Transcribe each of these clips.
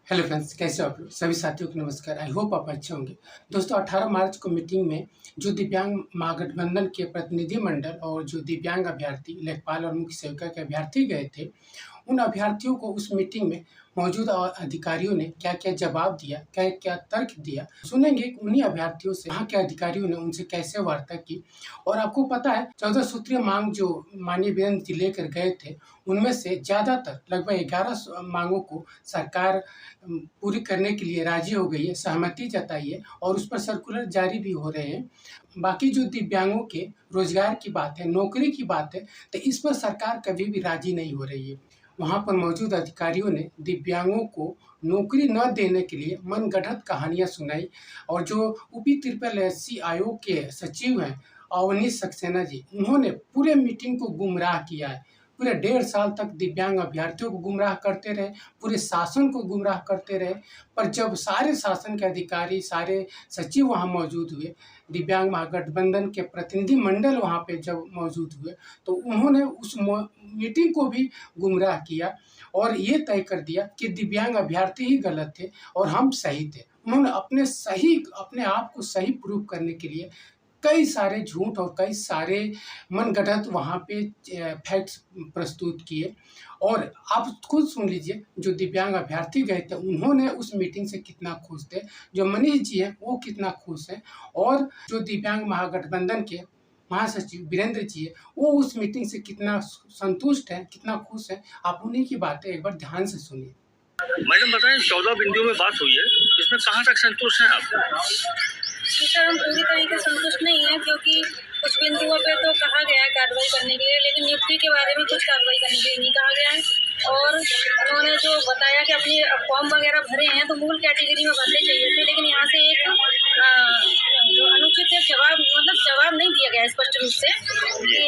Hello friends, कैसे हो आप लोग? सभी साथियों को नमस्कार। आई होप आप अच्छे होंगे। दोस्तों, 18 मार्च को मीटिंग में जो दिव्यांग महागठबंधन के प्रतिनिधि मंडल और जो दिव्यांग अभ्यर्थी लेखपाल और मुख्य सेविका के अभ्यर्थी गए थे, उन अभ्यर्थियों को उस मीटिंग में मौजूद अधिकारियों ने क्या-क्या जवाब दिया, क्या-क्या तर्क दिया, सुनेंगे कि उन्हीं अभ्यर्थियों से वहाँ के अधिकारियों ने उनसे कैसे वार्ता की। और आपको पता है, 14 सूत्रीय मांग जो माननीय वीरेंद्र जी लेकर गए थे, उनमें से ज़्यादातर लगभग 11 मांगों को सरकार पूरी करने के लिए राज़ी हो गई है, सहमति जताई है और उस पर सर्कुलर जारी भी हो रहे हैं। बाकी जो दिव्यांगों के रोज़गार की बात है, नौकरी की बात है, तो इस पर सरकार कभी भी राज़ी नहीं हो रही है। वहाँ पर मौजूद अधिकारियों ने दिव्यांगों को नौकरी न देने के लिए मनगढ़ंत कहानियाँ सुनाई और जो UPSSC आयोग के सचिव हैं अवनीश सक्सेना जी, उन्होंने पूरे मीटिंग को गुमराह किया है। पूरे 1.5 साल तक दिव्यांग अभ्यर्थियों को गुमराह करते रहे, पूरे शासन को गुमराह करते रहे। पर जब सारे शासन के अधिकारी, सारे सचिव वहाँ मौजूद हुए, दिव्यांग महागठबंधन के प्रतिनिधि मंडल वहाँ पे जब मौजूद हुए, तो उन्होंने उस मीटिंग को भी गुमराह किया और ये तय कर दिया कि दिव्यांग अभ्यर्थी ही गलत थे और हम सही थे। उन्होंने अपने आप को सही प्रूव करने के लिए कई सारे झूठ और कई सारे मनगढ़ंत वहाँ पे फैक्ट्स प्रस्तुत किए। और आप खुद सुन लीजिए, जो दिव्यांग अभ्यर्थी गए थे उन्होंने उस मीटिंग से कितना खुश थे, जो मनीष जी हैं वो कितना खुश हैं और जो दिव्यांग महागठबंधन के महासचिव वीरेंद्र जी हैं वो उस मीटिंग से कितना संतुष्ट हैं, कितना खुश हैं। आप उन्हीं की बातें एक बार ध्यान से सुनिए। मैडम बताएं, 14 बिंदुओं में बात हुई है, इसमें कहाँ तक संतुष्ट हैं आप? सर, हम पूरी तरीके से संतुष्ट नहीं है, क्योंकि कुछ बिंदुओं पे तो कहा गया है कार्रवाई करने के लिए, लेकिन नियुक्ति के बारे में कुछ कार्रवाई करने के लिए नहीं कहा गया है। और उन्होंने जो बताया कि अपने फॉर्म वगैरह भरे हैं तो मूल कैटेगरी में भरने चाहिए थे, लेकिन यहाँ से एक जो अनुचित जवाब नहीं दिया गया स्पष्ट रूप से कि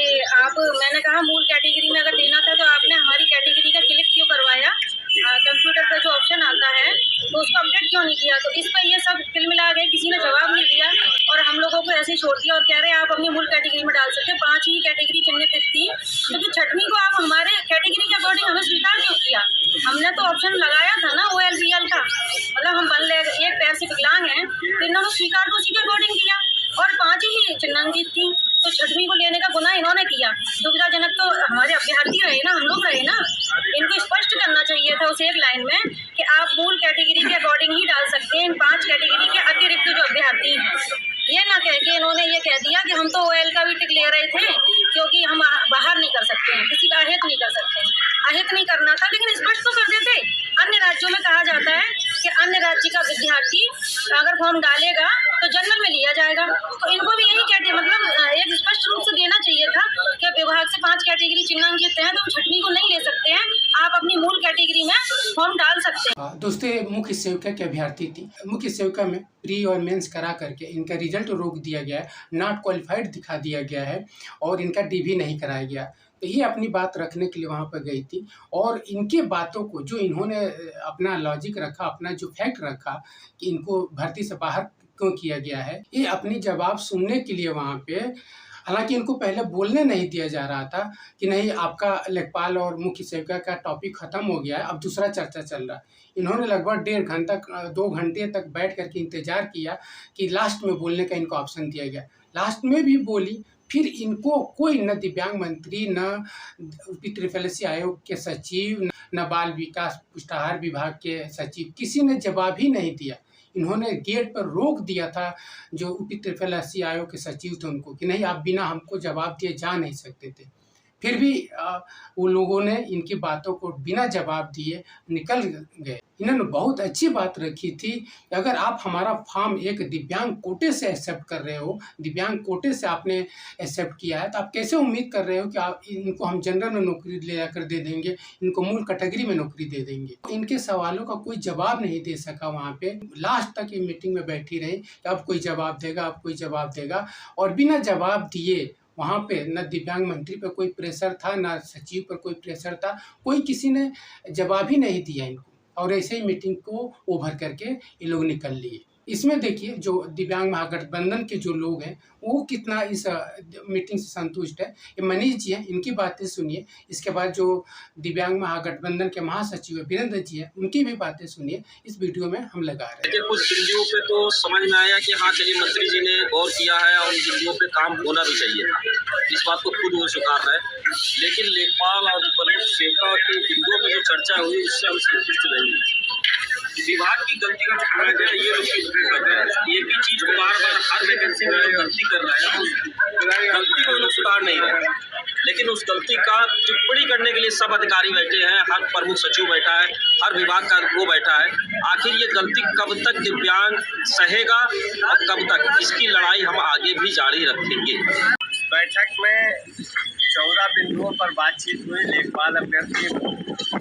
मैंने कहा मूल कैटेगरी में अगर देना था तो आपने हमारी कैटेगरी का क्लिक क्यों करवाया, कंप्यूटर का जो ऑप्शन आता है तो उसको अपडेट क्यों नहीं किया। तो इस पर ये सब मिला गए, किसी ने जवाब नहीं दिया और हम लोगों को ऐसे ही छोड़ दिया और कह रहे हैं आप अपनी मूल कैटेगरी में डाल सकते हैं। 5 ही कैटेगरी चिन्हित थी, तो फिर 6वीं को आप हमारे कैटेगरी के अकॉर्डिंग हमें स्वीकार क्यों किया? हमने तो ऑप्शन लगाया था ना OLBL का, मतलब हम एक पैर से विकलांग हैं, तो इन्होंने स्वीकार तो उसी के अकॉर्डिंग किया और 5 ही चिन्हांकित थी, तो 6वीं को लेने का गुनाह इन्होंने किया। सुविधाजनक तो हमारे अभ्यर्थी रहे ना, हम लोग रहे ना। इनको स्पष्ट करना चाहिए था उस एक लाइन में कि आप मूल कैटेगरी के अकॉर्डिंग ही डाल सकते हैं इन 5 कैटेगरी के अतिरिक्त जो अभ्यर्थी हैं। ये ना कह के इन्होंने ये कह दिया कि हम तो OL का भी टिक ले रहे थे क्योंकि हम बाहर नहीं कर सकते हैं, किसी का अहित नहीं कर सकते हैं। अहित नहीं करना था, लेकिन स्पष्ट तो कर देते। अन्य राज्यों में कहा जाता है कि अन्य राज्य का विद्यार्थी अगर फॉर्म डालेगा तो जनरल में लिया जाएगा, तो इनको भी यही कहते, मतलब एक स्पष्ट रूप से देना चाहिए था कि विभाग से 5 कैटेगरी चिन्हांकित हैं तो 6वीं को नहीं ले सकते हैं, आप अपनी मूल कैटेगरी में फॉर्म डाल सकते हैं। दोस्तों, मुख्य सेविका की अभ्यर्थी थी। मुख्य सेविका में प्री और मेंस करा करके इनका रिजल्ट रोक दिया गया है, नॉट क्वालिफाइड दिखा दिया गया है और इनका DV नहीं कराया गया। तो ये अपनी बात रखने के लिए वहाँ पर गई थी और इनकी बातों को जो इन्होंने अपना लॉजिक रखा, अपना जो फैक्ट रखा कि इनको भर्ती से बाहर क्यों किया गया है, ये अपनी जवाब सुनने के लिए वहाँ पे, हालांकि इनको पहले बोलने नहीं दिया जा रहा था कि नहीं आपका लेखपाल और मुख्य सेविका का टॉपिक खत्म हो गया है, अब दूसरा चर्चा चल रहा है। इन्होंने लगभग 1.5 घंटा 2 घंटे तक बैठ करके इंतजार किया कि लास्ट में बोलने का इनको ऑप्शन दिया गया। लास्ट में भी बोली, फिर इनको कोई न दिव्यांग मंत्री, न UPSSC आयोग के सचिव, न बाल विकास पुष्टाहार विभाग के सचिव, किसी ने जवाब ही नहीं दिया। इन्होंने गेट पर रोक दिया था जो UPSSC आयोग के सचिव थे उनको कि नहीं, आप बिना हमको जवाब दिए जा नहीं सकते थे। फिर भी वो लोगों ने इनकी बातों को बिना जवाब दिए निकल गए। इन्होंने बहुत अच्छी बात रखी थी कि अगर आप हमारा फॉर्म एक दिव्यांग कोटे से एक्सेप्ट कर रहे हो, दिव्यांग कोटे से आपने एक्सेप्ट किया है, तो आप कैसे उम्मीद कर रहे हो कि आप इनको हम जनरल में नौकरी ले जाकर दे देंगे, इनको मूल कैटेगरी में नौकरी दे देंगे। इनके सवालों का कोई जवाब नहीं दे सका। वहाँ पे लास्ट तक ये मीटिंग में बैठी रही कि अब कोई जवाब देगा, अब कोई जवाब देगा, और बिना जवाब दिए वहाँ पे न दिव्यांग मंत्री पर कोई प्रेशर था, न सचिव पर कोई प्रेशर था, कोई किसी ने जवाब ही नहीं दिया इनको और ऐसे ही मीटिंग को ओवर करके ये लोग निकल लिए। इसमें देखिए जो दिव्यांग महागठबंधन के जो लोग हैं वो कितना इस मीटिंग से संतुष्ट है। ये मनीष जी हैं, इनकी बातें सुनिए। इसके बाद जो दिव्यांग महागठबंधन के महासचिव है वीरेंद्र जी हैं, उनकी भी बातें सुनिए। इस वीडियो में हम लगा रहे हैं। देखिए, कुछ बिंदुओं पे तो समझ में आया कि हाँ चलिए मंत्री जी ने गौर किया है और उन बिंदुओं पे काम होना भी चाहिए था, इस बात को खुद वो स्वीकार है। लेकिन लेखपाल और प्रमुख सेवका के बिंदुओं पे जो चर्चा हुई उससे हम संतुष्ट नहीं हैं। विभाग की गलती का ठहराया गया, ये लोग कर रहे हैं। एक ही चीज को बार बार हर वैकेंसी में गलती कर रहे हैं, गलती को लोग सुधार नहीं रहे। लेकिन उस गलती का टिप्पणी करने के लिए सब अधिकारी बैठे हैं, हर प्रमुख सचिव बैठा है, हर विभाग का वो बैठा है। आखिर ये गलती कब तक दिव्यांग सहेगा और कब तक, इसकी लड़ाई हम आगे भी जारी रखेंगे। बैठक में 14 बिंदुओं पर बातचीत हुई। लेखपाल अभ्यर्थी,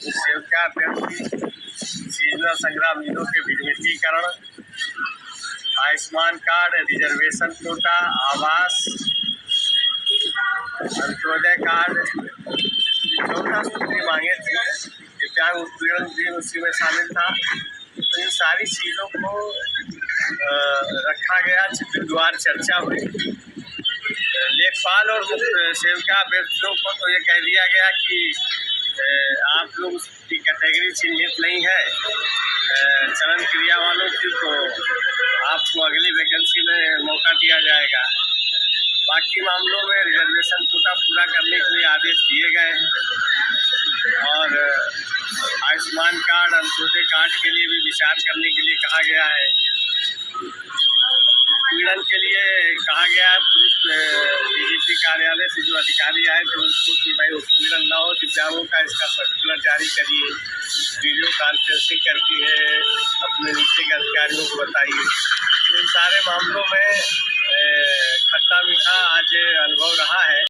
सेविका अभ्यर्थी, सीजनल संग्राम मीलों के विनियमितीकरण, आयुष्मान कार्ड, रिजर्वेशन कोटा, आवास, अंत्योदय कार्ड, 14 सूत्री मांगे थी। दिव्यांग उत्पीड़न भी उसी में शामिल था। तो इन सारी चीज़ों को रखा गया, बिंदुवार चर्चा हुई। लेखपाल और सेविका अभ्यर्थियों को तो ये कह दिया गया कि आप लोग उसकी कैटेगरी चिन्हित नहीं है चलन क्रिया वालों की, तो आपको अगली वैकेंसी में मौका दिया जाएगा। बाकी मामलों में रिजर्वेशन कोटा पूरा करने के लिए आदेश दिए गए हैं और आयुष्मान कार्ड, अंत्योदय कार्ड के लिए भी विचार करने के लिए कहा गया है। पीड़न के लिए कहा गया है, पुलिस डीजीपी कार्यालय से जो अधिकारी आए थे उनको कि भाई उत्पीड़न न हो, दिव्यांगों का इसका सर्कुलर जारी करिए, वीडियो कॉन्फ्रेंसिंग करके अपने नीचे के अधिकारियों को बताइए। इन सारे मामलों में खट्टा मीठा आज अनुभव रहा है।